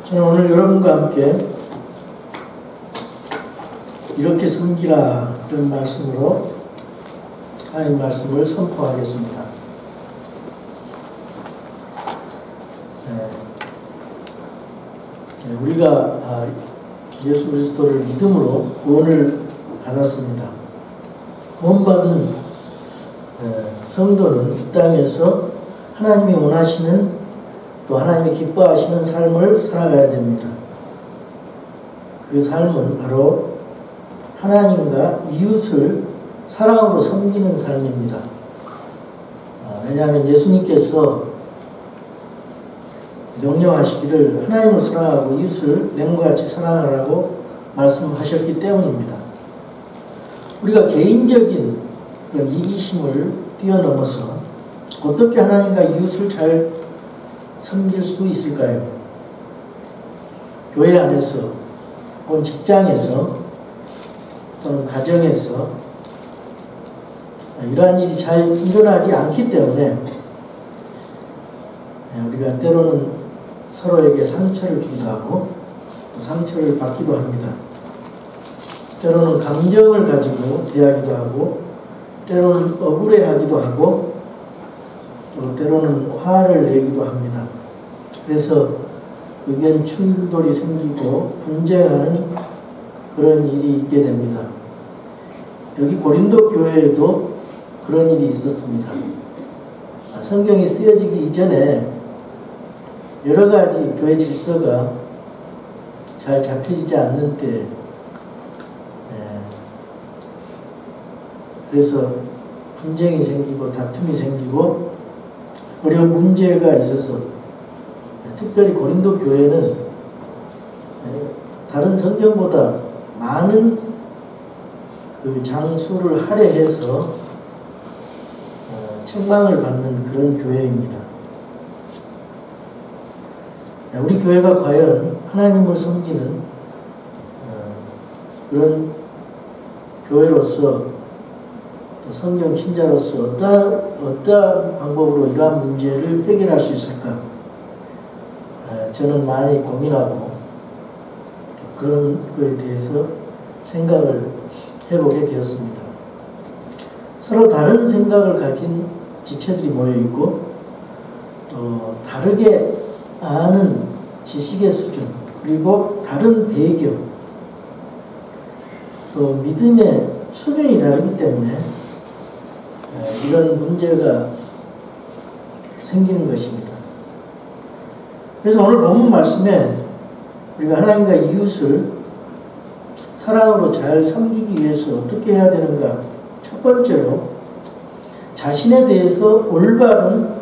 저는 오늘 여러분과 함께 이렇게 섬기라 그런 말씀으로 하나님 말씀을 선포하겠습니다. 우리가 예수 그리스도를 믿음으로 구원을 받았습니다. 구원받은 성도는 이 땅에서 하나님이 원하시는 또 하나님이 기뻐하시는 삶을 살아가야 됩니다. 그 삶은 바로 하나님과 이웃을 사랑으로 섬기는 삶입니다. 왜냐하면 예수님께서 명령하시기를 하나님을 사랑하고 이웃을 내 몸과 같이 사랑하라고 말씀하셨기 때문입니다. 우리가 개인적인 그런 이기심을 뛰어넘어서 어떻게 하나님과 이웃을 잘 섬길 수 있을까요? 교회 안에서 혹은 직장에서 또는 가정에서 이러한 일이 잘 일어나지 않기 때문에 우리가 때로는 서로에게 상처를 주기도 하고 또 상처를 받기도 합니다. 때로는 감정을 가지고 대하기도 하고 때로는 억울해하기도 하고 또 때로는 화를 내기도 합니다. 그래서 의견 충돌이 생기고 분쟁하는 그런 일이 있게 됩니다. 여기 고린도 교회에도 그런 일이 있었습니다. 성경이 쓰여지기 이전에 여러 가지 교회 질서가 잘 잡혀지지 않는 때, 그래서 분쟁이 생기고 다툼이 생기고 어려운 문제가 있어서 특별히 고린도 교회는 다른 성경보다 많은 그 장수를 할애해서 책망을 받는 그런 교회입니다. 우리 교회가 과연 하나님을 섬기는 그런 교회로서 또 성경 신자로서 어떠한 방법으로 이러한 문제를 해결할 수 있을까? 저는 많이 고민하고 그런 거에 대해서 생각을 해보게 되었습니다. 서로 다른 생각을 가진 지체들이 모여있고 또 다르게 아는 지식의 수준 그리고 다른 배경 또 믿음의 수준이 다르기 때문에 이런 문제가 생기는 것입니다. 그래서 오늘 본문 말씀에 우리가 하나님과 이웃을 사랑으로 잘 섬기기 위해서 어떻게 해야 되는가? 첫 번째로 자신에 대해서 올바른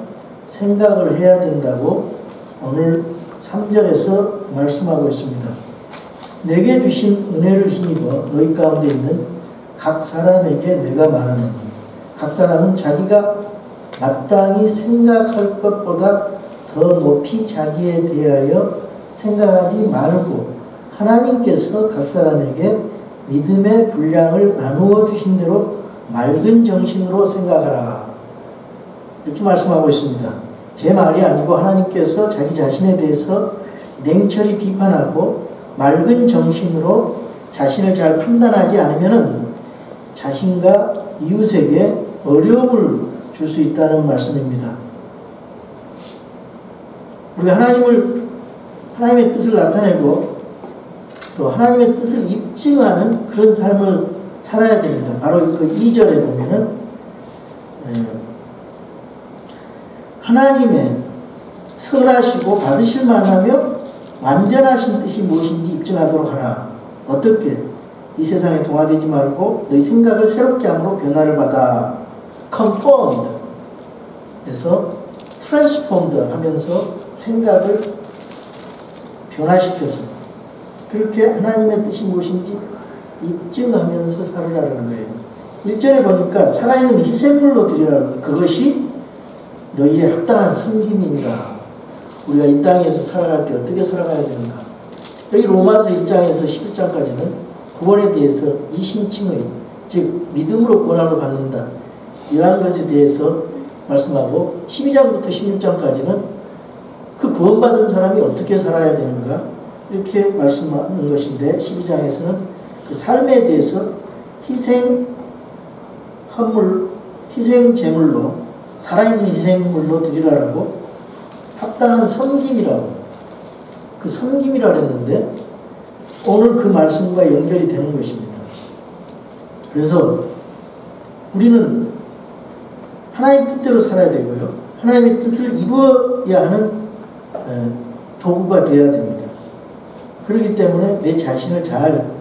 생각을 해야 된다고 오늘 3절에서 말씀하고 있습니다. 내게 주신 은혜를 힘입어 너희 가운데 있는 각 사람에게 내가 말하노니 각 사람은 자기가 마땅히 생각할 것보다 더 높이 자기에 대하여 생각하지 말고 하나님께서 각 사람에게 믿음의 분량을 나누어 주신 대로 맑은 정신으로 생각하라. 이렇게 말씀하고 있습니다. 제 말이 아니고 하나님께서 자기 자신에 대해서 냉철히 비판하고 맑은 정신으로 자신을 잘 판단하지 않으면 자신과 이웃에게 어려움을 줄 수 있다는 말씀입니다. 우리가 하나님의 뜻을 나타내고 또 하나님의 뜻을 입증하는 그런 삶을 살아야 됩니다. 바로 그 2절에 보면은 하나님의 선하시고 받으실 만하며 완전하신 뜻이 무엇인지 입증하도록 하라. 어떻게? 이 세상에 동화되지 말고 너희 생각을 새롭게 함으로 변화를 받아. conformed 그래서 transformed 하면서 생각을 변화시켜서 그렇게 하나님의 뜻이 무엇인지 입증하면서 살으라는 거예요. 1절에 보니까 살아있는 희생물로 드리라는 그것이 너희의 합당한 섬김이니라. 우리가 이 땅에서 살아갈 때 어떻게 살아가야 되는가? 여기 로마서 1장에서 11장까지는 구원에 대해서 이신칭의 즉 믿음으로 구원함을 받는다. 이러한 것에 대해서 말씀하고 12장부터 16장까지는 그 구원받은 사람이 어떻게 살아야 되는가? 이렇게 말씀하는 것인데 12장에서는 그 삶에 대해서 희생제물로 살아있는 희생물로 드리라고 합당한 섬김이라고 그 섬김이라 그랬는데 오늘 그 말씀과 연결이 되는 것입니다. 그래서 우리는 하나님의 뜻대로 살아야 되고요. 하나님의 뜻을 이루어야 하는 도구가 되어야 됩니다. 그렇기 때문에 내 자신을 잘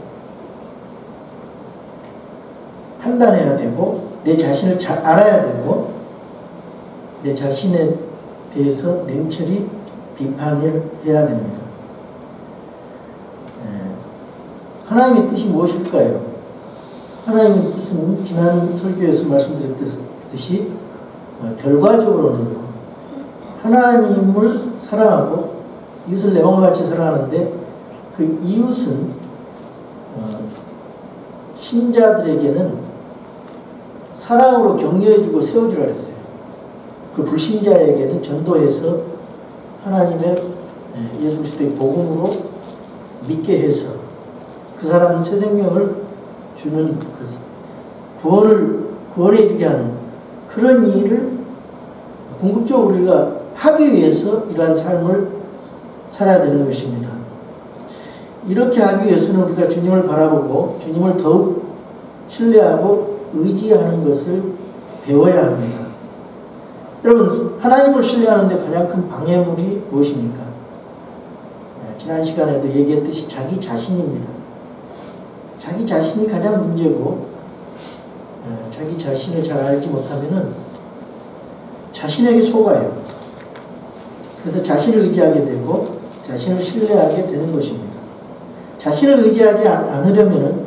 판단해야 되고 내 자신을 잘 알아야 되고 내 자신에 대해서 냉철히 비판을 해야 됩니다. 하나님의 뜻이 무엇일까요? 하나님의 뜻은 지난 설교에서 말씀드렸듯이 결과적으로는 하나님을 사랑하고 이웃을 내 몸과 같이 사랑하는데 그 이웃은 신자들에게는 사랑으로 격려해주고 세워주라 했어요. 그 불신자에게는 전도해서 하나님의 예수 그리스도의 복음으로 믿게 해서 그 사람은 새 생명을 주는 그 구원에 이르게 하는 그런 일을 궁극적으로 우리가 하기 위해서 이러한 삶을 살아야 되는 것입니다. 이렇게 하기 위해서는 우리가 주님을 바라보고 주님을 더욱 신뢰하고 의지하는 것을 배워야 합니다. 여러분, 하나님을 신뢰하는데 가장 큰 방해물이 무엇입니까? 지난 시간에도 얘기했듯이 자기 자신입니다. 자기 자신이 가장 문제고 자기 자신을 잘 알지 못하면은 자신에게 속아요. 그래서 자신을 의지하게 되고 자신을 신뢰하게 되는 것입니다. 자신을 의지하지 않으려면은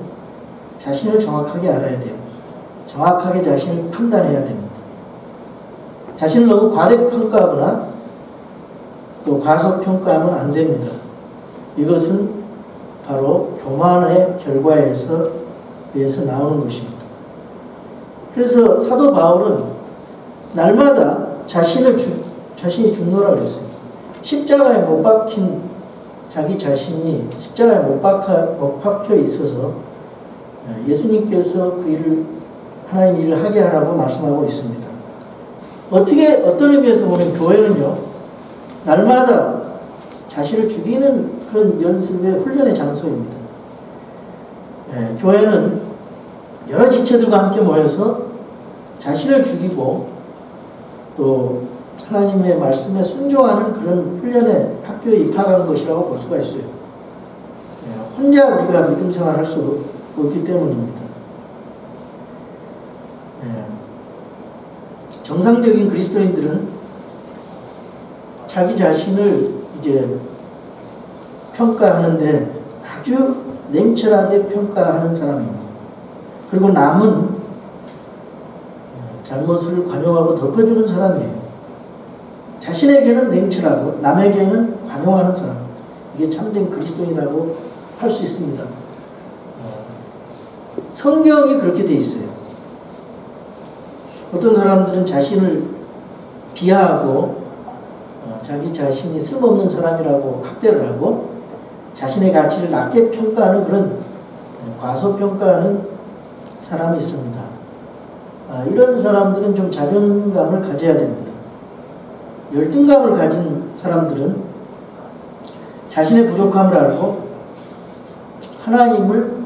자신을 정확하게 알아야 돼요. 정확하게 자신을 판단해야 됩니다. 자신을 너무 과대평가하거나 또 과소평가하면 안 됩니다. 이것은 바로 교만의 결과에서 나오는 것입니다. 그래서 사도 바울은 날마다 자신이 죽노라 그랬어요. 십자가에 못 박힌 자기 자신이 십자가에 못 박혀 있어서 예수님께서 그 일을 하나님 일을 하게 하라고 말씀하고 있습니다. 어떤 의미에서 보면 교회는요, 날마다 자신을 죽이는 그런 연습의 훈련의 장소입니다. 교회는 여러 지체들과 함께 모여서 자신을 죽이고 또 하나님의 말씀에 순종하는 그런 훈련의 학교에 입학한 것이라고 볼 수가 있어요. 혼자 우리가 믿음 생활할 수 없기 때문입니다. 정상적인 그리스도인들은 자기 자신을 이제 평가하는데 아주 냉철하게 평가하는 사람입니다. 그리고 남은 잘못을 관용하고 덮어주는 사람이에요. 자신에게는 냉철하고 남에게는 관용하는 사람. 이게 참된 그리스도인이라고 할 수 있습니다. 성경이 그렇게 돼 있어요. 어떤 사람들은 자신을 비하하고 자기 자신이 쓸모없는 사람이라고 학대를 하고 자신의 가치를 낮게 평가하는 그런 과소평가하는 사람이 있습니다. 이런 사람들은 좀 자존감을 가져야 됩니다. 열등감을 가진 사람들은 자신의 부족함을 알고 하나님을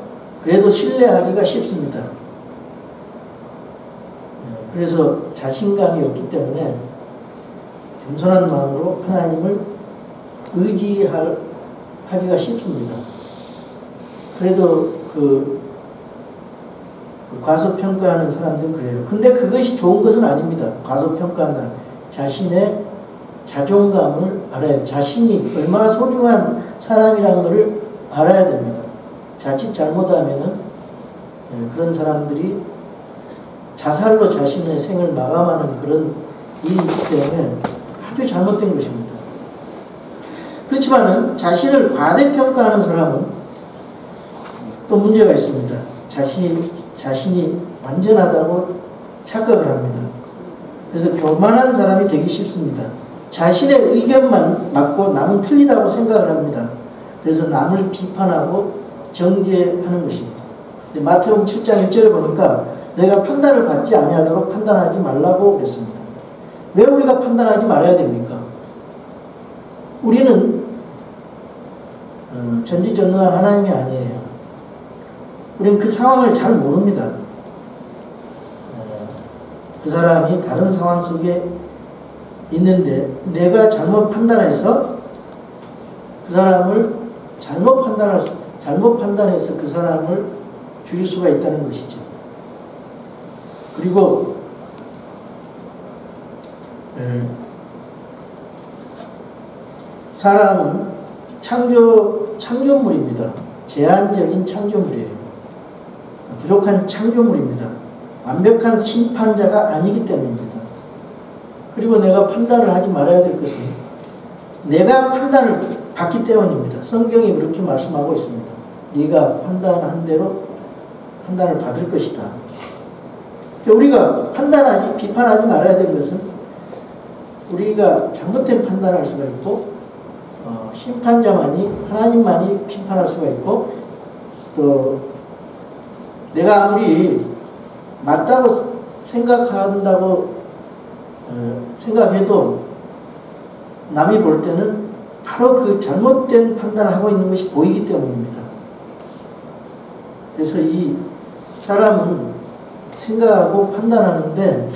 그래도 신뢰하기가 쉽습니다. 그래서 자신감이 없기 때문에 겸손한 마음으로 하나님을 의지하기가 쉽습니다. 그래도 과소평가하는 사람들은 그래요. 근데 그것이 좋은 것은 아닙니다. 과소평가하는 자신의 자존감을 알아야, 자신이 얼마나 소중한 사람이라는 것을 알아야 됩니다. 자칫 잘못하면은 그런 사람들이 자살로 자신의 생을 마감하는 그런 일이 있기 때문에 아주 잘못된 것입니다. 그렇지만은 자신을 과대평가하는 사람은 또 문제가 있습니다. 자신이 완전하다고 착각을 합니다. 그래서 교만한 사람이 되기 쉽습니다. 자신의 의견만 맞고 남은 틀리다고 생각을 합니다. 그래서 남을 비판하고 정죄하는 것입니다. 마태복음 7장 1절에 보니까 내가 판단을 받지 아니하도록 판단하지 말라고 그랬습니다. 왜 우리가 판단하지 말아야 됩니까? 우리는 전지전능한 하나님이 아니에요. 우리는 그 상황을 잘 모릅니다. 그 사람이 다른 상황 속에 있는데 내가 잘못 판단해서 그 사람을 잘못 판단해서 그 사람을 죽일 수가 있다는 것이죠. 그리고 사람은 창조물입니다. 제한적인 창조물이에요. 부족한 창조물입니다. 완벽한 심판자가 아니기 때문입니다. 그리고 내가 판단을 하지 말아야 될 것은 내가 판단을 받기 때문입니다. 성경이 그렇게 말씀하고 있습니다. 네가 판단한 대로 판단을 받을 것이다. 우리가 판단하지, 비판하지 말아야 될 것은 우리가 잘못된 판단을 할 수가 있고 심판자만이, 하나님만이 심판할 수가 있고 또 내가 아무리 맞다고 생각해도 남이 볼 때는 바로 그 잘못된 판단을 하고 있는 것이 보이기 때문입니다. 그래서 이 사람은 생각하고 판단하는데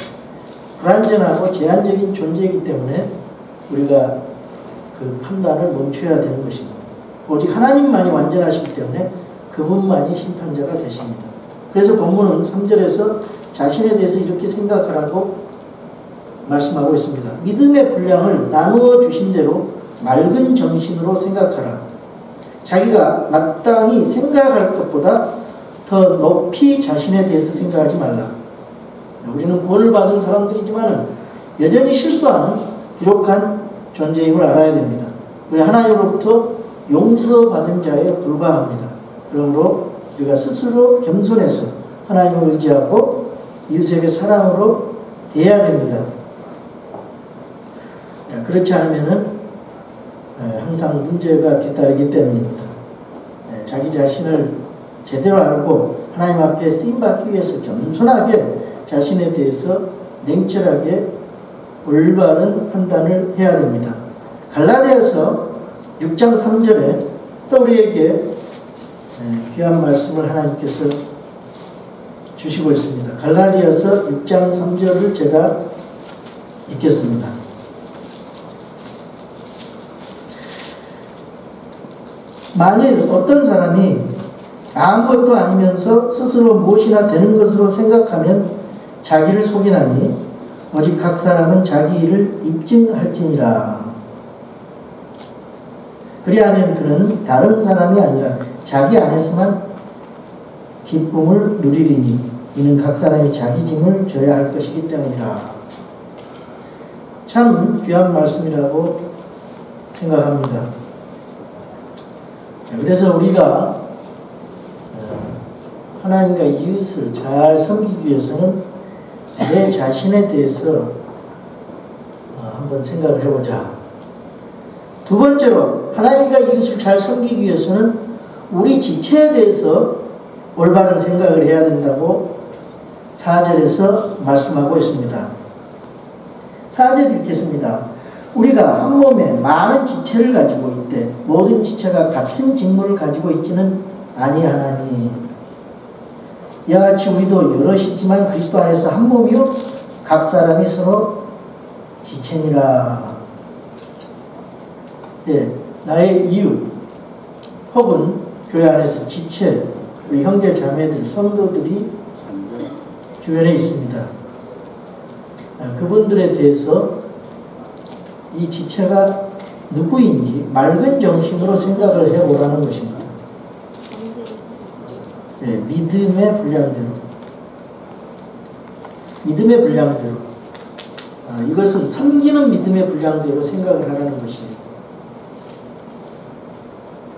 불완전하고 제한적인 존재이기 때문에 우리가 그 판단을 멈춰야 되는 것입니다. 오직 하나님만이 완전하시기 때문에 그분만이 심판자가 되십니다. 그래서 본문은 3절에서 자신에 대해서 이렇게 생각하라고 말씀하고 있습니다. 믿음의 분량을 나누어 주신 대로 맑은 정신으로 생각하라. 자기가 마땅히 생각할 것보다 더 높이 자신에 대해서 생각하지 말라. 우리는 구원을 받은 사람들이지만 여전히 실수하는 부족한 존재임을 알아야 됩니다. 우리 하나님으로부터 용서받은 자에 불과합니다. 그러므로 우리가 스스로 겸손해서 하나님을 의지하고 이웃에게 사랑으로 대해야 됩니다. 그렇지 않으면 항상 문제가 뒤따르기 때문입니다. 자기 자신을 제대로 알고 하나님 앞에 쓰임받기 위해서 겸손하게 자신에 대해서 냉철하게 올바른 판단을 해야 됩니다. 갈라디아서 6장 3절에 또 우리에게 귀한 말씀을 하나님께서 주시고 있습니다. 갈라디아서 6장 3절을 제가 읽겠습니다. 만일 어떤 사람이 아무것도 아니면서 스스로 무엇이나 되는 것으로 생각하면 자기를 속이나니 오직 각 사람은 자기 일을 입증할지니라. 그리하면 그는 다른 사람이 아니라 자기 안에서만 기쁨을 누리리니 이는 각 사람이 자기 짐을 져야 할 것이기 때문이라. 참 귀한 말씀이라고 생각합니다. 그래서 우리가 하나님과 이웃을 잘 섬기기 위해서는 내 자신에 대해서 한번 생각을 해보자. 두 번째로 하나님과 이웃을 잘 섬기기 위해서는 우리 지체에 대해서 올바른 생각을 해야 된다고 4절에서 말씀하고 있습니다. 4절 읽겠습니다. 우리가 한 몸에 많은 지체를 가지고 있되 모든 지체가 같은 직무를 가지고 있지는 아니하나니 이와 같이 우리도 여럿이지만 그리스도 안에서 한 몸이요 각 사람이 서로 지체니라. 나의 이웃 혹은 교회 안에서 지체, 우리 형제 자매들, 성도들이 주변에 있습니다. 그분들에 대해서 이 지체가 누구인지 맑은 정신으로 생각을 해보라는 것입니다. 믿음의 분량대로. 믿음의 분량대로. 이것은 섬기는 믿음의 분량대로 생각을 하라는 것이에요.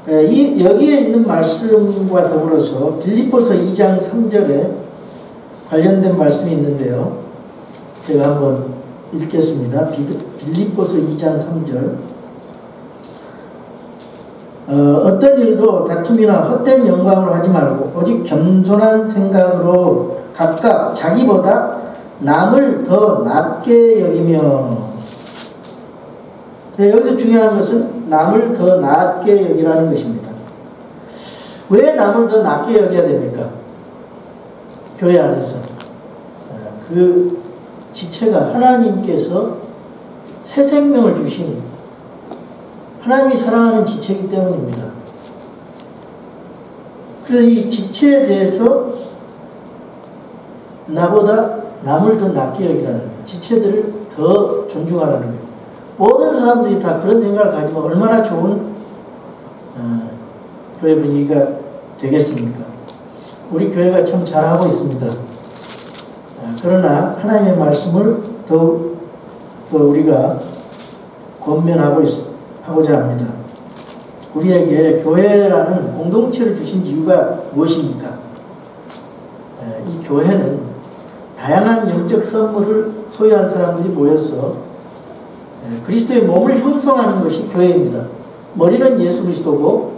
여기에 있는 말씀과 더불어서 빌립보서 2장 3절에 관련된 말씀이 있는데요. 제가 한번 읽겠습니다. 빌립보서 2장 3절. 어떤 일도 다툼이나 헛된 영광으로 하지 말고 오직 겸손한 생각으로 각각 자기보다 남을 더 낮게 여기며, 여기서 중요한 것은 남을 더 낮게 여기라는 것입니다. 왜 남을 더 낮게 여겨야 됩니까? 교회 안에서 그 지체가 하나님께서 새 생명을 주신 하나님이 사랑하는 지체이기 때문입니다. 그래서 이 지체에 대해서 나보다 남을 더 낮게 여기라는 거예요. 지체들을 더 존중하라는 거예요. 모든 사람들이 다 그런 생각을 가지면 얼마나 좋은 교회 분위기가 되겠습니까? 우리 교회가 참 잘하고 있습니다. 그러나 하나님의 말씀을 더 우리가 권면하고자 합니다. 우리에게 교회라는 공동체를 주신 이유가 무엇입니까? 이 교회는 다양한 영적 선물을 소유한 사람들이 모여서 그리스도의 몸을 형성하는 것이 교회입니다. 머리는 예수 그리스도고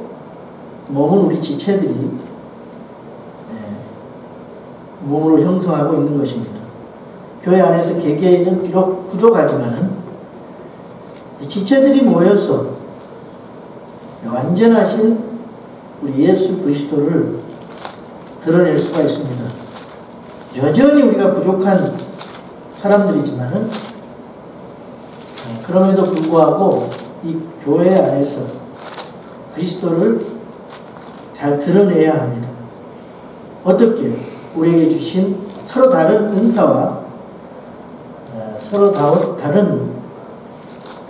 몸은 우리 지체들이 몸으로 형성하고 있는 것입니다. 교회 안에서 개개인은 비록 부족하지만 지체들이 모여서 완전하신 우리 예수 그리스도를 드러낼 수가 있습니다. 여전히 우리가 부족한 사람들이지만은 그럼에도 불구하고 이 교회 안에서 그리스도를 잘 드러내야 합니다. 어떻게? 우리에게 주신 서로 다른 은사와 서로 다른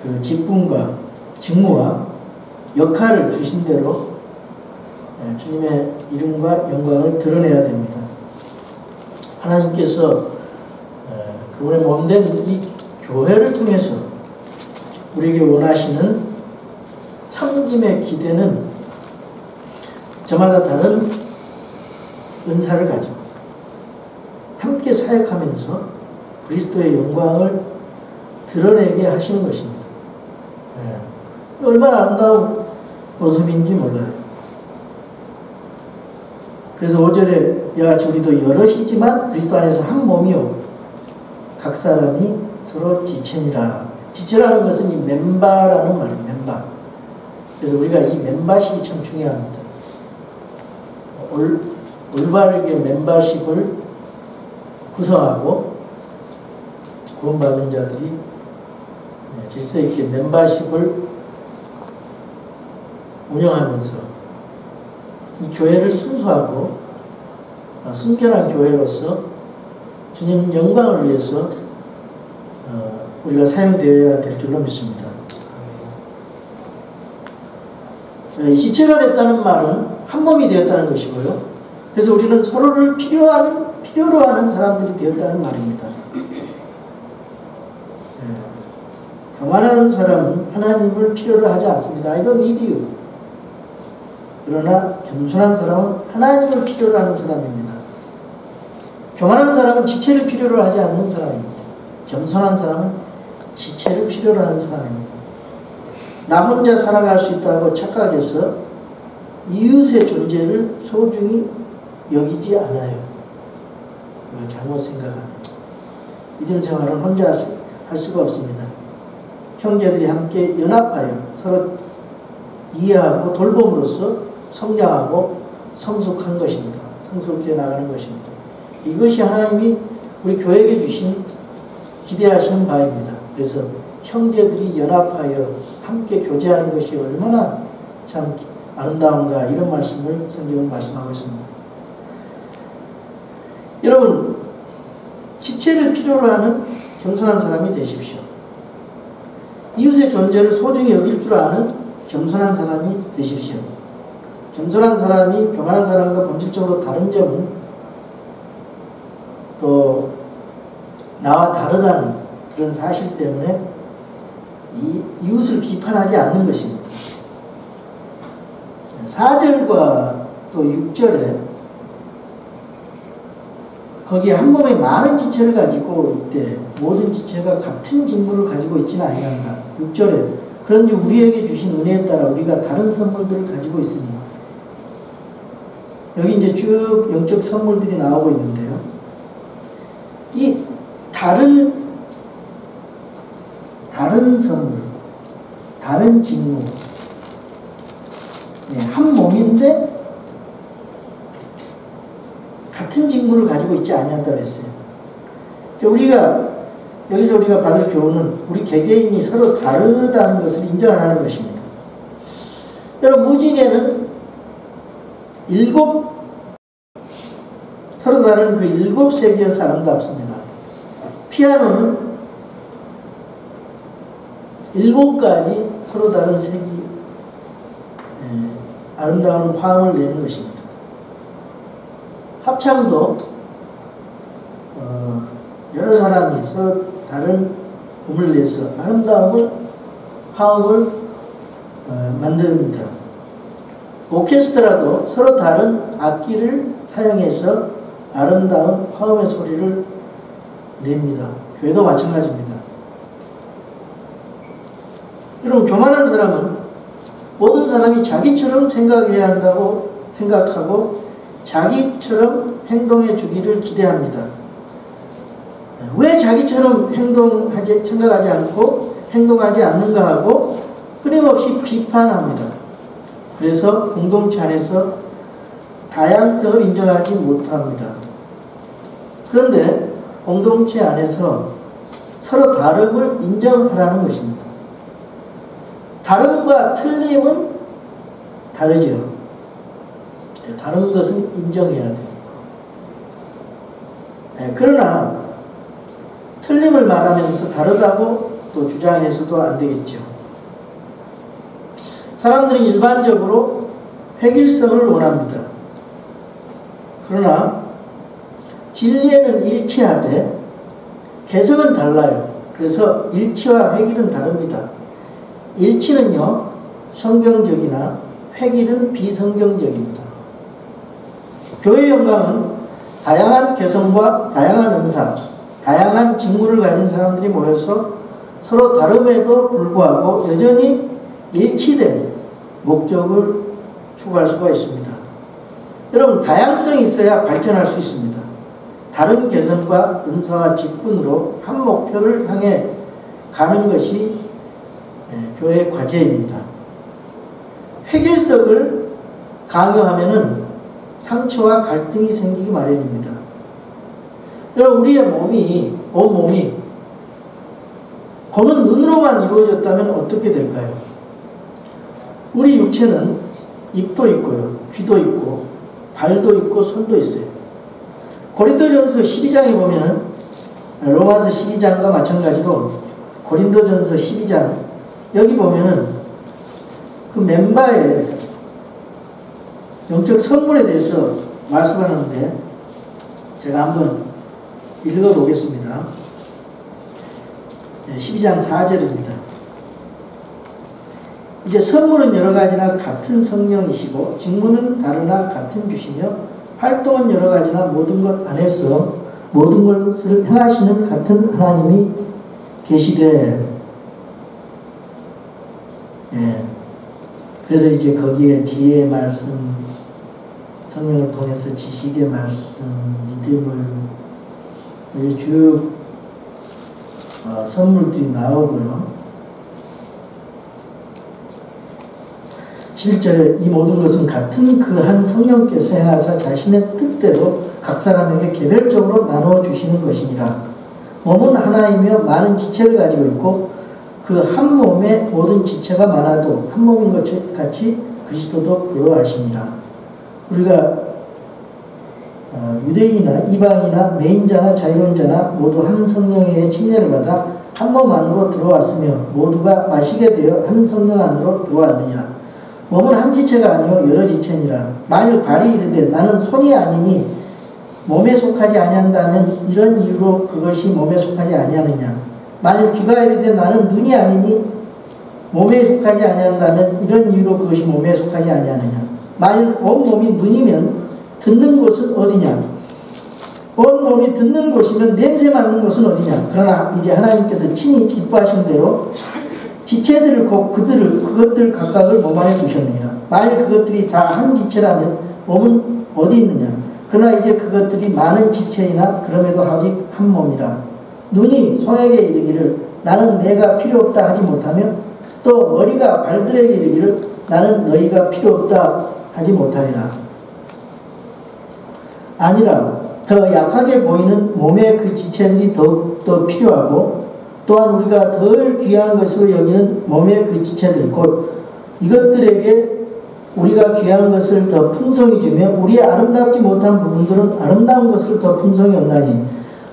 그 직분과 직무와 역할을 주신 대로 주님의 이름과 영광을 드러내야 됩니다. 하나님께서 그분의 몸된 이 교회를 통해서 우리에게 원하시는 섬김의 기대는 저마다 다른 은사를 가지고 함께 사역하면서 그리스도의 영광을 드러내게 하시는 것입니다. 얼마나 아름다운 모습인지 몰라요. 그래서 5절에 이와 같이 우리도 여럿이지만 그리스도 안에서 한 몸이요 각 사람이 서로 지체니라. 지체라는 것은 이 멤버라는 말이에요. 멤버. 그래서 우리가 이 멤버십이 참 중요합니다. 올바르게 멤버십을 구성하고 구원받은 자들이 질서 있게 멤버십을 운영하면서 이 교회를 순수하고 순결한 교회로서 주님 영광을 위해서 우리가 사용되어야 될 줄로 믿습니다. 이 지체가 됐다는 말은 한 몸이 되었다는 것이고요. 그래서 우리는 서로를 필요로 하는 사람들이 되었다는 말입니다. 교만한 사람은 하나님을 필요로 하지 않습니다. I don't need you. 그러나 겸손한 사람은 하나님을 필요로 하는 사람입니다. 교만한 사람은 지체를 필요로 하지 않는 사람입니다. 겸손한 사람은 지체를 필요로 하는 사람입니다. 나 혼자 살아갈 수 있다고 착각해서 이웃의 존재를 소중히 여기지 않아요. 잘못 생각합니다. 믿음 생활은 혼자 할 수가 없습니다. 형제들이 함께 연합하여 서로 이해하고 돌봄으로써 성장하고 성숙한 것입니다. 성숙해 나가는 것입니다. 이것이 하나님이 우리 교회에게 주신 기대하시는 바입니다. 그래서 형제들이 연합하여 함께 교제하는 것이 얼마나 참 아름다운가, 이런 말씀을 성경은 말씀하고 있습니다. 여러분, 지체를 필요로 하는 겸손한 사람이 되십시오. 이웃의 존재를 소중히 여길 줄 아는 겸손한 사람이 되십시오. 겸손한 사람이 교만한 사람과 본질적으로 다른 점은 또 나와 다르다는 그런 사실 때문에 이웃을 비판하지 않는 것입니다. 4절과 또 6절에 거기에 한 몸에 많은 지체를 가지고 있대 모든 지체가 같은 직무를 가지고 있지는 아니한다. 6절에 그런지 우리에게 주신 은혜에 따라 우리가 다른 선물들을 가지고 있으니 여기 이제 쭉 영적 선물들이 나오고 있는데요. 이 다른 선물, 다른 직무, 한 몸인데 같은 직무를 가지고 있지 아니한다고 했어요. 여기서 우리가 받을 교훈은 우리 개개인이 서로 다르다는 것을 인정하는 것입니다. 여러분, 무지개는 서로 다른 그 7색이어서 아름답습니다. 피아노는 7가지 서로 다른 색이 아름다운 화음을 내는 것입니다. 합창도 여러 사람이 서로 다른 음을 내서 아름다운 화음을 만듭니다. 오케스트라도 서로 다른 악기를 사용해서 아름다운 화음의 소리를 냅니다. 교회도 마찬가지입니다. 여러분, 교만한 사람은 모든 사람이 자기처럼 생각해야 한다고 생각하고 자기처럼 행동해 주기를 기대합니다. 왜 자기처럼 생각하지 않고 행동하지 않는가 하고 끊임없이 비판합니다. 그래서 공동체 안에서 다양성을 인정하지 못합니다. 그런데 공동체 안에서 서로 다름을 인정하라는 것입니다. 다름과 틀림은 다르죠. 다른 것은 인정해야 돼요. 그러나 틀림을 말하면서 다르다고 또 주장해서도 안 되겠죠. 사람들은 일반적으로 획일성을 원합니다. 그러나 진리에는 일치하되 개성은 달라요. 그래서 일치와 획일은 다릅니다. 일치는요, 성경적이나 획일은 비성경적입니다. 교회의 영광은 다양한 개성과 다양한 은사, 다양한 직무를 가진 사람들이 모여서 서로 다름에도 불구하고 여전히 일치된 목적을 추구할 수가 있습니다. 여러분, 다양성이 있어야 발전할 수 있습니다. 다른 개성과 은사와 직분으로 한 목표를 향해 가는 것이 교회의 과제입니다. 획일성을 강요하면은 상처와 갈등이 생기기 마련입니다. 여러분, 우리의 온 몸이 보는 눈으로만 이루어졌다면 어떻게 될까요? 우리 육체는 입도 있고요, 귀도 있고, 발도 있고, 손도 있어요. 고린도전서 12장에 보면은 로마서 12장과 마찬가지로 고린도전서 12장 여기 보면은 그 멤버의 영적 선물에 대해서 말씀하는데 제가 한번 읽어보겠습니다. 12장 4절입니다. 이제 선물은 여러 가지나 같은 성령이시고 직무는 다르나 같은 주시며 활동은 여러 가지나 모든 것 안에서 모든 것을 행하시는 같은 하나님이 계시되, 그래서 이제 거기에 지혜의 말씀, 성령을 통해서 지식의 말씀, 믿음을 쭉 선물들이 나오고요. 11절에 이 모든 것은 같은 그 한 성령께서 행하사 자신의 뜻대로 각 사람에게 개별적으로 나누어 주시는 것이니라. 몸은 하나이며 많은 지체를 가지고 있고 그 한 몸에 모든 지체가 많아도 한 몸인 것 같이 그리스도도 그러하시니라. 우리가 유대인이나 이방이나 매인자나 자유론자나 모두 한 성령의 침례를 받아 한 몸 안으로 들어왔으며 모두가 마시게 되어 한 성령 안으로 들어왔느니라. 몸은 한 지체가 아니요 여러 지체니라. 만일 발이 이르되 나는 손이 아니니 몸에 속하지 아니한다면 이런 이유로 그것이 몸에 속하지 아니하느냐. 만일 귀가 이르되 나는 눈이 아니니 몸에 속하지 아니한다면 이런 이유로 그것이 몸에 속하지 아니하느냐. 만일 온 몸이 눈이면 듣는 곳은 어디냐. 온 몸이 듣는 곳이면 냄새 맡는 곳은 어디냐. 그러나 이제 하나님께서 친히 기뻐하신 대로 지체들을 곧 그것들 각각을 몸 안에 두셨느니라. 만일 그것들이 다 한 지체라면 몸은 어디 있느냐. 그러나 이제 그것들이 많은 지체이나 그럼에도 아직 한 몸이라. 눈이 손에게 이르기를 나는 내가 필요 없다 하지 못하며 또 머리가 발들에게 이르기를 나는 너희가 필요 없다 하지 못하리라. 아니라 더 약하게 보이는 몸의 그 지체들이 더욱더 필요하고 또한 우리가 덜 귀한 것으로 여기는 몸의 그 지체들 곧 이것들에게 우리가 귀한 것을 더 풍성히 주며 우리의 아름답지 못한 부분들은 아름다운 것을 더 풍성히 얻나니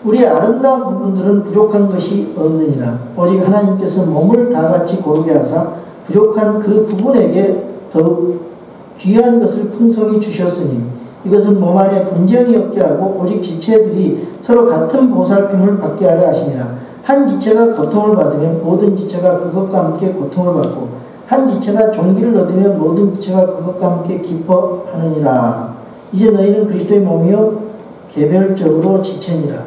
우리의 아름다운 부분들은 부족한 것이 없느니라. 오직 하나님께서 몸을 다 같이 고르게 하사 부족한 그 부분에게 더욱 귀한 것을 풍성히 주셨으니 이것은 몸 안에 분쟁이 없게 하고 오직 지체들이 서로 같은 보살핌을 받게 하려 하시니라. 한 지체가 고통을 받으면 모든 지체가 그것과 함께 고통을 받고 한 지체가 존귀를 얻으면 모든 지체가 그것과 함께 기뻐하느니라. 이제 너희는 그리스도의 몸이요 개별적으로 지체니라.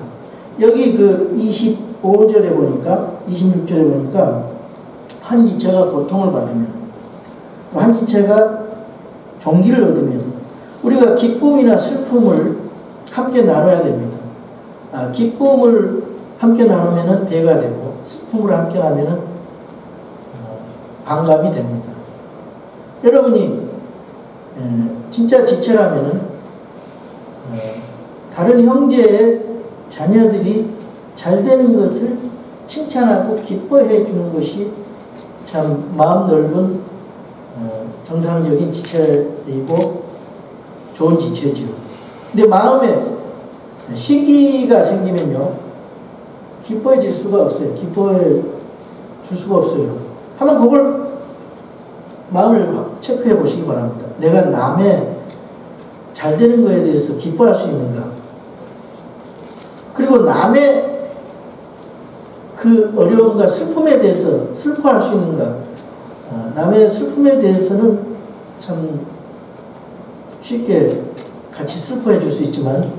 여기 그 25절에 보니까 26절에 보니까 한 지체가 고통을 받으면 또 한 지체가 존귀를 얻으면 우리가 기쁨이나 슬픔을 함께 나눠야 됩니다. 기쁨을 함께 나누면 배가 되고 슬픔을 함께 나누면 반감이 됩니다. 여러분이 진짜 지체라면 다른 형제의 자녀들이 잘 되는 것을 칭찬하고 기뻐해 주는 것이 참 마음 넓은 정상적인 지체이고 좋은 지체죠. 근데 마음에 시기가 생기면요 기뻐해 줄 수가 없어요. 기뻐해 줄 수가 없어요. 한번 그걸 마음을 체크해 보시기 바랍니다. 내가 남의 잘 되는 거에 대해서 기뻐할 수 있는가? 그리고 남의 그 어려움과 슬픔에 대해서 슬퍼할 수 있는가? 남의 슬픔에 대해서는 참 쉽게 같이 슬퍼해 줄 수 있지만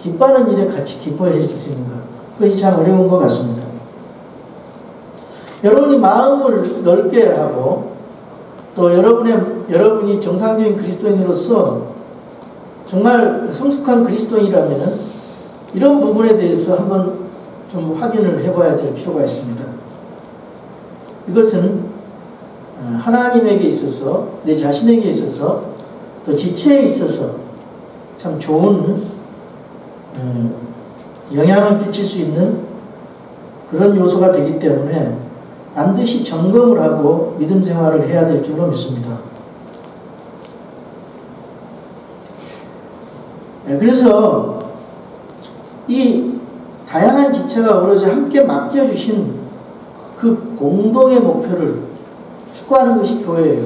기뻐하는 일에 같이 기뻐해 줄 수 있는가? 그것이 참 어려운 것 같습니다. 여러분이 마음을 넓게 하고 또 여러분이 정상적인 그리스도인으로서 정말 성숙한 그리스도인이라면 이런 부분에 대해서 한번 좀 확인을 해봐야 될 필요가 있습니다. 이것은 하나님에게 있어서 내 자신에게 있어서 또 지체에 있어서 참 좋은 영향을 끼칠 수 있는 그런 요소가 되기 때문에 반드시 점검을 하고 믿음 생활을 해야 될 줄로 믿습니다. 그래서 이 다양한 지체가 어우러져 함께 맡겨주신 그 공동의 목표를 추구하는 것이 교회예요.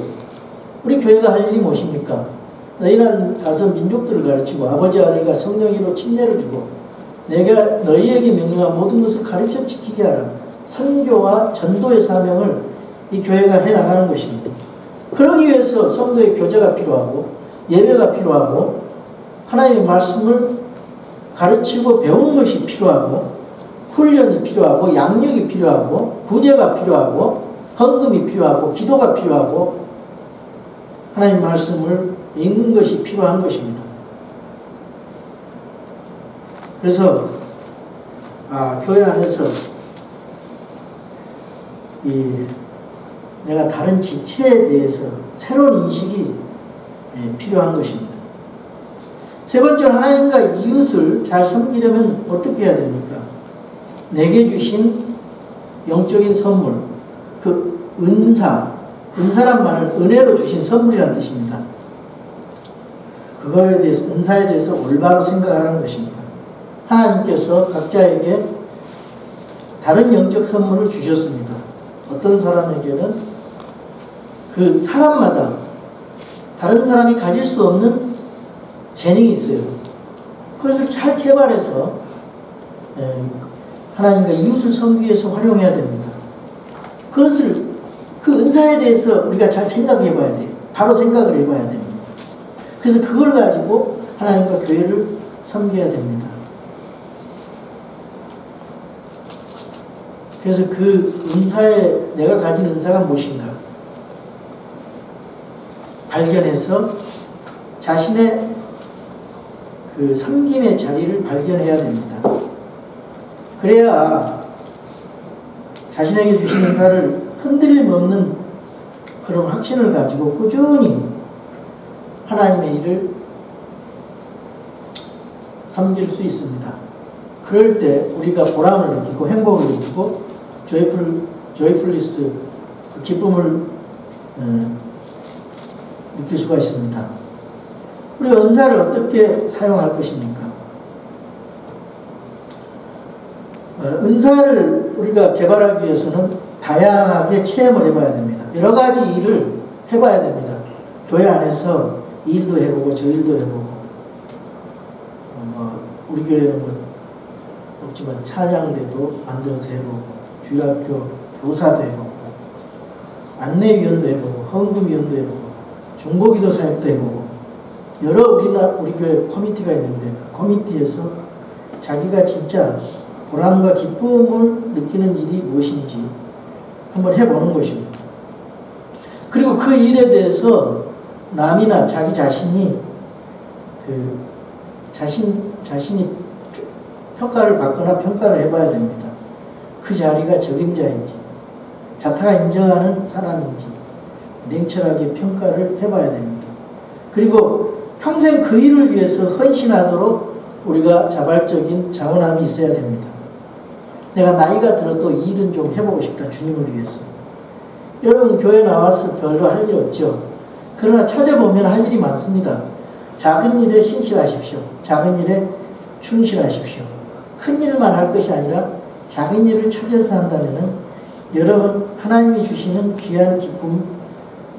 우리 교회가 할 일이 무엇입니까? 너희는 가서 민족들을 가르치고 아버지 아들과 성령으로 침례를 주고 내가 너희에게 명령한 모든 것을 가르쳐 지키게 하라. 선교와 전도의 사명을 이 교회가 해나가는 것입니다. 그러기 위해서 성도의 교제가 필요하고 예배가 필요하고 하나님의 말씀을 가르치고 배우는 것이 필요하고 훈련이 필요하고 양육이 필요하고 구제가 필요하고 헌금이 필요하고 기도가 필요하고 하나님의 말씀을 읽는 것이 필요한 것입니다. 그래서 교회 안에서 내가 다른 지체에 대해서 새로운 인식이 필요한 것입니다. 세 번째로 하나님과 이웃을 잘 섬기려면 어떻게 해야 됩니까? 내게 주신 영적인 선물, 그 은사란 말은 은혜로 주신 선물이라는 뜻입니다. 그거에 대해서, 은사에 대해서 올바로 생각하는 것입니다. 하나님께서 각자에게 다른 영적 선물을 주셨습니다. 어떤 사람에게는 그 사람마다 다른 사람이 가질 수 없는 재능이 있어요. 그것을 잘 개발해서 하나님과 이웃을 섬기기 위해서 활용해야 됩니다. 그 은사에 대해서 우리가 잘 생각해 봐야 돼요. 바로 생각을 해 봐야 됩니다. 그래서 그걸 가지고 하나님과 교회를 섬겨야 됩니다. 그래서 그 은사에 내가 가진 은사가 무엇인가 발견해서 자신의 그 섬김의 자리를 발견해야 됩니다. 그래야 자신에게 주신 은사를 흔들림 없는 그런 확신을 가지고 꾸준히 하나님의 일을 섬길 수 있습니다. 그럴 때 우리가 보람을 느끼고 행복을 느끼고 조이풀리스 그 기쁨을 느낄 수가 있습니다. 우리가 은사를 어떻게 사용할 것입니까? 은사를 우리가 개발하기 위해서는 다양하게 체험을 해봐야 됩니다. 여러 가지 일을 해봐야 됩니다. 교회 안에서 이 일도 해보고 저 일도 해보고 우리 교회는 뭐 없지만 찬양대도 만들어서 해보고 주일학교 교사도 해보고 안내위원도 해보고 헌금위원도 해보고 중보기도 사역도 해보고 여러 우리 교회 커미티가 있는데 그 커미티에서 자기가 진짜 보람과 기쁨을 느끼는 일이 무엇인지 한번 해보는 것입니다. 그리고 그 일에 대해서 남이나 자기 자신이 자신이 평가를 받거나 평가를 해봐야 됩니다. 그 자리가 적임자인지 자타가 인정하는 사람인지 냉철하게 평가를 해봐야 됩니다. 그리고 평생 그 일을 위해서 헌신하도록 우리가 자발적인 자원함이 있어야 됩니다. 내가 나이가 들어도 이 일은 좀 해보고 싶다. 주님을 위해서. 여러분 교회 나와서 별로 할 일 없죠. 그러나 찾아보면 할 일이 많습니다. 작은 일에 신실하십시오. 작은 일에 충실하십시오. 큰 일만 할 것이 아니라 작은 일을 찾아서 한다면 여러분 하나님이 주시는 귀한 기쁨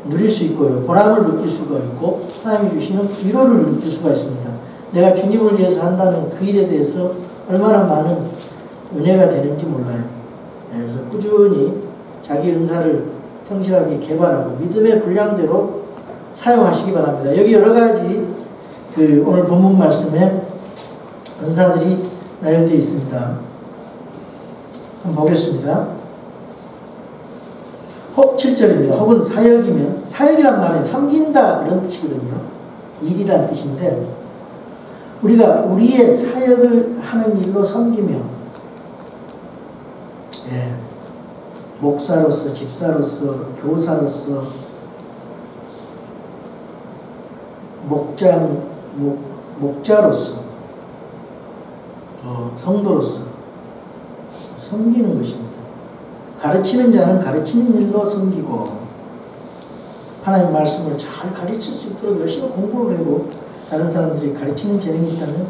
누릴 수 있고요. 보람을 느낄 수가 있고 하나님이 주시는 위로를 느낄 수가 있습니다. 내가 주님을 위해서 한다는 그 일에 대해서 얼마나 많은 은혜가 되는지 몰라요. 그래서 꾸준히 자기 은사를 성실하게 개발하고 믿음의 분량대로 사용하시기 바랍니다. 여기 여러 가지 오늘 본문 말씀에 은사들이 나열되어 있습니다. 한번 보겠습니다. 7절입니다. 혹은 사역이면 사역이란 말은 섬긴다 그런 뜻이거든요. 일이란 뜻인데 우리가 우리의 사역을 하는 일로 섬기며 목사로서 집사로서 교사로서 목자로서 성도로서 섬기는 것입니다. 가르치는 자는 가르치는 일로 섬기고 하나님 말씀을 잘 가르칠 수 있도록 열심히 공부를 하고 다른 사람들이 가르치는 재능이 있다면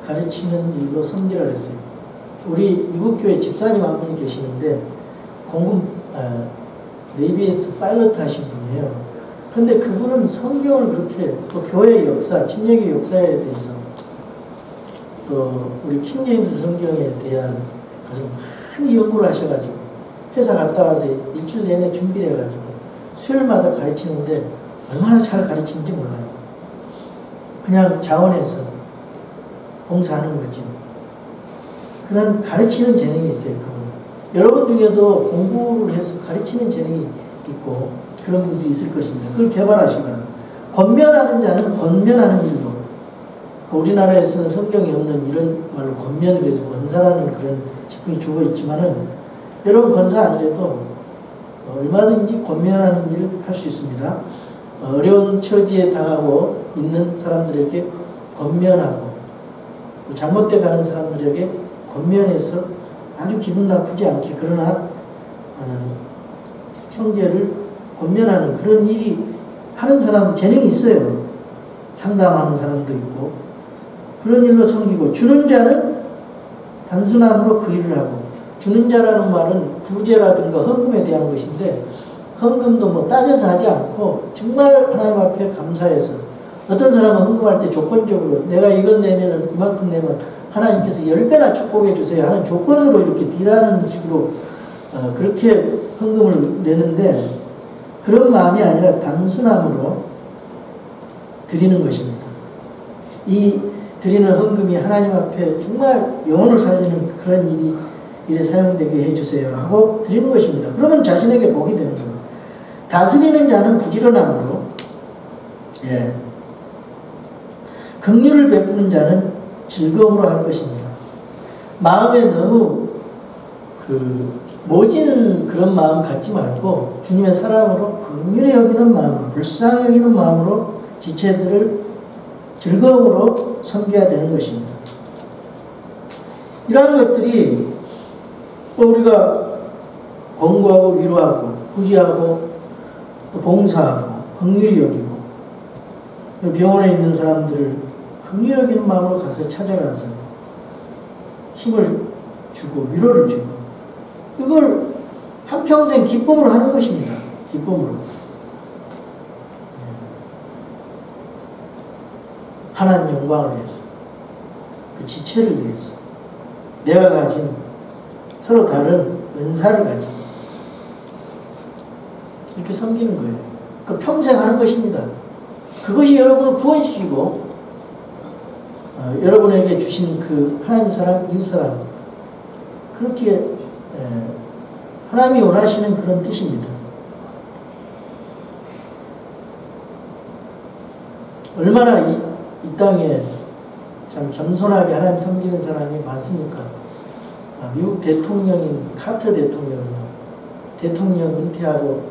가르치는 일로 섬기라 그랬어요. 우리 미국 교회 집사님 한 분이 계시는데 네이비에서 파일럿 하신 분이에요. 근데 그분은 성경을 그렇게 또 교회의 역사, 침례의 역사에 대해서 또 우리 킹제임스 성경에 대한 아주 많이 연구를 하셔가지고 회사 갔다 와서 일주일 내내 준비를 해가지고 수요일마다 가르치는데 얼마나 잘 가르치는지 몰라요. 그냥 자원해서 봉사하는 거지. 그런 가르치는 재능이 있어요. 그분. 여러분 중에도 공부를 해서 가르치는 재능이 있고 그런 분들이 있을 것입니다. 그걸 개발하시거나 권면하는 자는 권면하는 일로 우리나라에서는 성경에 없는 이런 말로 권면을 해서 권사라는 그런 직분이 주어 있지만은 여러분 권사 아니래도 얼마든지 권면하는 일을 할 수 있습니다. 어려운 처지에 당하고 있는 사람들에게 권면하고 잘못돼 가는 사람들에게 권면해서 아주 기분 나쁘지 않게 그러나 형제를 권면하는 그런 일이 하는 사람 재능이 있어요. 상담하는 사람도 있고 그런 일로 섬기고 주는 자는 단순함으로 그 일을 하고 주는 자라는 말은 구제라든가 헌금에 대한 것인데 헌금도 뭐 따져서 하지 않고 정말 하나님 앞에 감사해서 어떤 사람은 헌금할 때 조건적으로 내가 이것 내면은 이만큼 내면 하나님께서 10배나 축복해 주세요 하는 조건으로 이렇게 딜하는 식으로 그렇게 헌금을 내는데 그런 마음이 아니라 단순함으로 드리는 것입니다. 이 드리는 헌금이 하나님 앞에 정말 영혼을 살리는 그런 일이 일에 사용되게 해주세요 하고 드리는 것입니다. 그러면 자신에게 복이 되는 거예요. 다스리는 자는 부지런함으로, 예, 긍휼을 베푸는 자는 즐거움으로 할 것입니다. 마음에 너무 모진 그런 마음 갖지 말고 주님의 사랑으로 긍휼히 여기는 마음으로, 불쌍히 여기는 마음으로 지체들을 즐거움으로 섬겨야 되는 것입니다. 이러한 것들이 우리가 권고하고 위로하고 구제하고 또 봉사하고 긍휼히 여기고 병원에 있는 사람들을 긍휼히 여기는 마음으로 가서 찾아가서 힘을 주고 위로를 주고 이걸 한평생 기쁨으로 하는 것입니다. 기쁨으로. 하나님 영광을 위해서, 그 지체를 위해서, 내가 가진 서로 다른 은사를 가지고 이렇게 섬기는 거예요. 그 평생 하는 것입니다. 그것이 여러분을 구원시키고 여러분에게 주신 그 하나님 사랑, 이웃 사랑, 그렇게 하나님이 원하시는 그런 뜻입니다. 얼마나 이 땅에 참 겸손하게 하나님 섬기는 사람이 많습니까? 미국 대통령인 카터 대통령 은퇴하고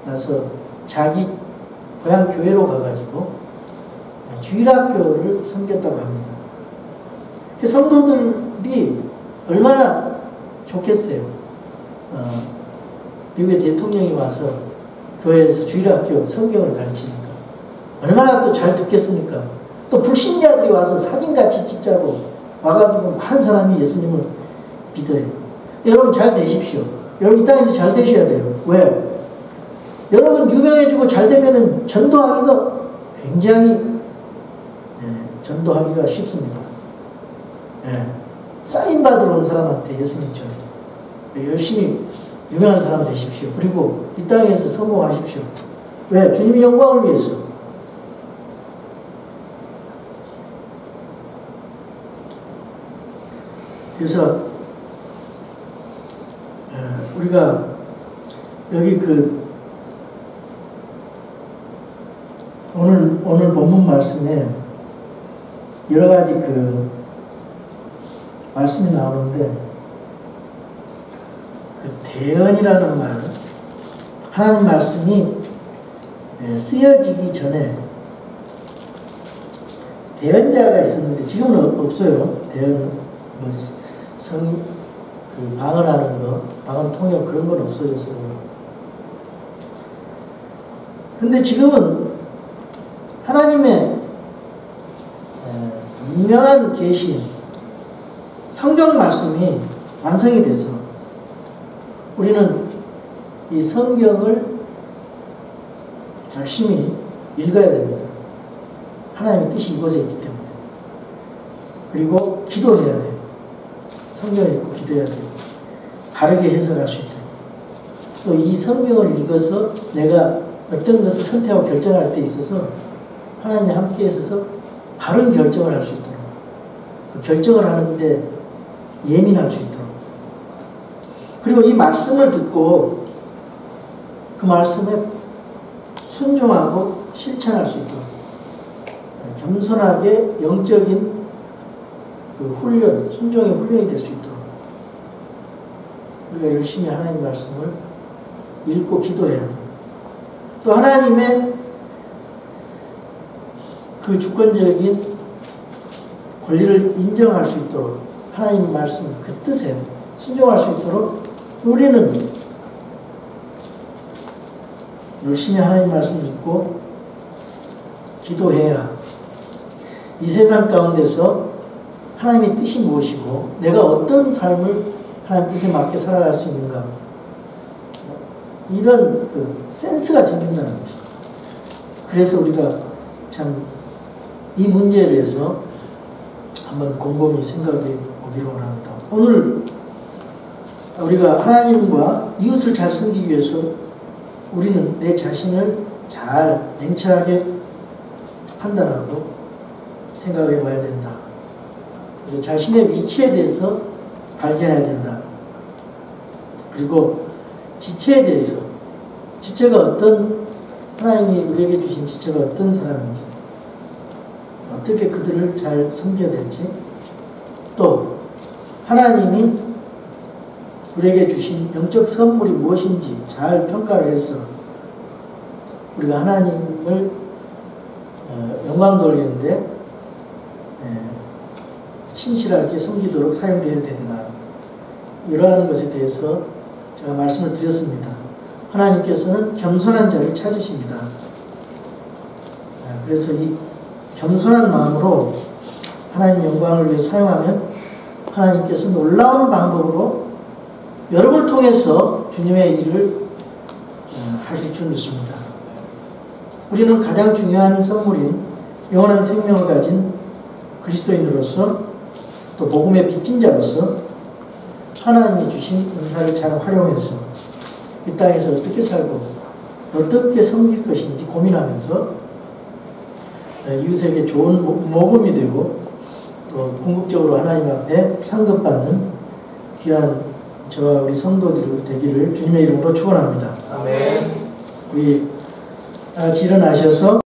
나서 자기 고향 교회로 가가지고 주일학교를 섬겼다고 합니다. 그 성도들이 얼마나 좋겠어요. 미국의 대통령이 와서 교회에서 주일학교 성경을 가르치니까 얼마나 또 잘 듣겠습니까? 또 불신자들이 와서 사진 같이 찍자고 와가지고 많은 사람이 예수님을 믿어요. 여러분 잘 되십시오. 여러분 이 땅에서 잘 되셔야 돼요. 왜? 여러분 유명해지고 잘 되면은 전도하기가 굉장히 전도하기가 쉽습니다. 사인 받으러 온 사람한테 예수님처럼 열심히 유명한 사람 되십시오. 그리고 이 땅에서 성공하십시오. 왜? 주님의 영광을 위해서. 그래서 우리가 여기 오늘 본문 말씀에 여러 가지 말씀이 나오는데 대언이라는 말, 하나님 말씀이 쓰여지기 전에 대언자가 있었는데 지금은 없어요. 대언 방언하는 거, 방언 통역 그런 건 없어졌어요. 근데 지금은 하나님의 분명한 계시, 성경 말씀이 완성이 돼서 우리는 이 성경을 열심히 읽어야 됩니다. 하나님의 뜻이 이곳에 있기 때문에. 그리고 기도해야 돼요. 성경을 읽고 기도해야 돼요. 바르게 해석할 수 있도록. 또 이 성경을 읽어서 내가 어떤 것을 선택하고 결정할 때 있어서 하나님이 함께 하셔서 바른 결정을 할 수 있도록. 그 결정을 하는데 예민할 수 있도록. 그리고 이 말씀을 듣고 그 말씀에 순종하고 실천할 수 있도록. 겸손하게 영적인 훈련, 순종의 훈련이 될 수 있도록 우리가 열심히 하나님 말씀을 읽고 기도해야 돼요. 또 하나님의 그 주권적인 권리를 인정할 수 있도록 하나님 말씀 그 뜻에 순종할 수 있도록 우리는 열심히 하나님 말씀 읽고 기도해야 이 세상 가운데서 하나님의 뜻이 무엇이고 내가 어떤 삶을 하나님 뜻에 맞게 살아갈 수 있는가 이런 센스가 생긴다는 거죠. 그래서 우리가 참 이 문제에 대해서 한번 곰곰이 생각해 보기로 합니다. 오늘 우리가 하나님과 이웃을 잘 섬기기 위해서 우리는 내 자신을 잘 냉철하게 판단하고 생각해 봐야 된다. 그래서 자신의 위치에 대해서 발견해야 된다. 그리고 지체에 대해서, 지체가 하나님이 우리에게 주신 지체가 어떤 사람인지, 어떻게 그들을 잘 섬겨야 될지, 또 하나님이 우리에게 주신 영적 선물이 무엇인지 잘 평가를 해서 우리가 하나님을 영광 돌리는데 신실하게 섬기도록 사용되어야 된다. 이러한 것에 대해서 제가 말씀을 드렸습니다. 하나님께서는 겸손한 자를 찾으십니다. 그래서 이 겸손한 마음으로 하나님 영광을 위해 사용하면 하나님께서 놀라운 방법으로 여러분을 통해서 주님의 일을 하실 줄 믿습니다. 우리는 가장 중요한 선물인 영원한 생명을 가진 그리스도인으로서 또 복음의 빚진 자로서 하나님이 주신 은사를 잘 활용해서 이 땅에서 어떻게 살고 어떻게 섬길 것인지 고민하면서 이웃에게 좋은 모범이 되고 또 궁극적으로 하나님 앞에 상급받는 귀한 저와 우리 성도들 되기를 주님의 이름으로 축원합니다. 아멘. 우리 다 같이 일어나셔서